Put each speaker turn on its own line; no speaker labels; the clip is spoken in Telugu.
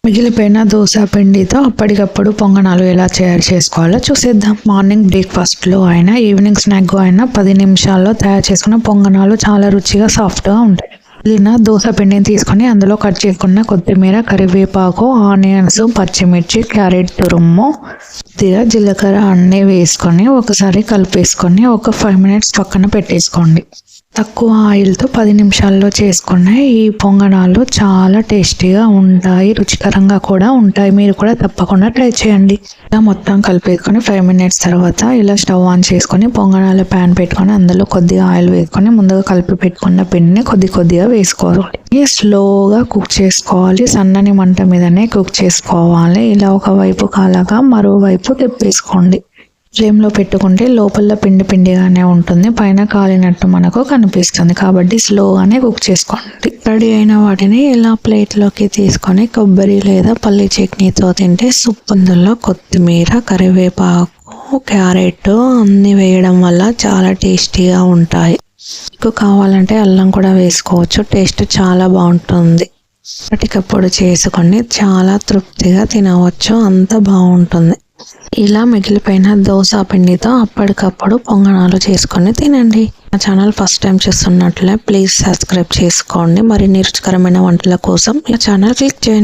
మిగిలిపోయిన దోశ పిండితో అప్పటికప్పుడు పొంగనాలు ఎలా తయారు చేసుకోవాలో చూసేద్దాం. మార్నింగ్ బ్రేక్ఫాస్ట్లో అయినా ఈవినింగ్ స్నాక్ అయినా 10 నిమిషాల్లో తయారు చేసుకున్న పొంగనాలు చాలా రుచిగా సాఫ్ట్గా ఉంటాయి. మిగిలిన దోశ పిండిని తీసుకొని అందులో కట్ చేసుకున్న కొత్తిమీర, కరివేపాకు, ఆనియన్స్, పచ్చిమిర్చి, క్యారెట్ తురుము, కొద్దిగా జీలకర్ర అన్నీ వేసుకొని ఒకసారి కలిపేసుకొని ఒక 5 మినిట్స్ పక్కన పెట్టేసుకోండి. తక్కువ ఆయిల్తో 10 నిమిషాల్లో చేసుకునే ఈ పొంగనాలు చాలా టేస్టీగా ఉంటాయి, రుచికరంగా కూడా ఉంటాయి. మీరు కూడా తప్పకుండా ట్రై చేయండి. ఇలా మొత్తం కలిపేసుకొని 5 మినిట్స్ తర్వాత ఇలా స్టవ్ ఆన్ చేసుకొని పొంగనాల ప్యాన్ పెట్టుకొని అందులో కొద్దిగా ఆయిల్ వేసుకొని ముందుగా కలిపి పెట్టుకున్న పిండిని కొద్దిగా వేసుకోవాలి. స్లోగా కుక్ చేసుకోవాలి, సన్నని మంట మీదనే కుక్ చేసుకోవాలి. ఇలా ఒకవైపు కాలాగా మరోవైపు తిప్పేసుకోండి. ఫ్లేమ్లో పెట్టుకుంటే లోపల పిండిగానే ఉంటుంది, పైన కాలినట్టు మనకు కనిపిస్తుంది. కాబట్టి స్లోగానే కుక్ చేసుకోండి. రెడీ అయిన వాటిని ఇలా ప్లేట్లోకి తీసుకొని కొబ్బరి లేదా పల్లి చట్నీతో తింటే సూపర్. అందులో కొత్తిమీర, కరివేపాకు, క్యారెట్ అన్నీ వేయడం వల్ల చాలా టేస్టీగా ఉంటాయి. మీకు కావాలంటే అల్లం కూడా వేసుకోవచ్చు, టేస్ట్ చాలా బాగుంటుంది. అప్పటికప్పుడు చేసుకొని చాలా తృప్తిగా తినవచ్చు, అంత బాగుంటుంది. ఇలా మిగిలిపోయిన దోశ పిండితో అప్పటికప్పుడు పొంగనాలు చేసుకొని తినండి. నా ఛానల్ ఫస్ట్ టైం చూస్తున్నట్లే ప్లీజ్ సబ్స్క్రైబ్ చేసుకోండి. మరిన్ని రుచికరమైన వంటల కోసం నా ఛానల్ క్లిక్ చేయండి.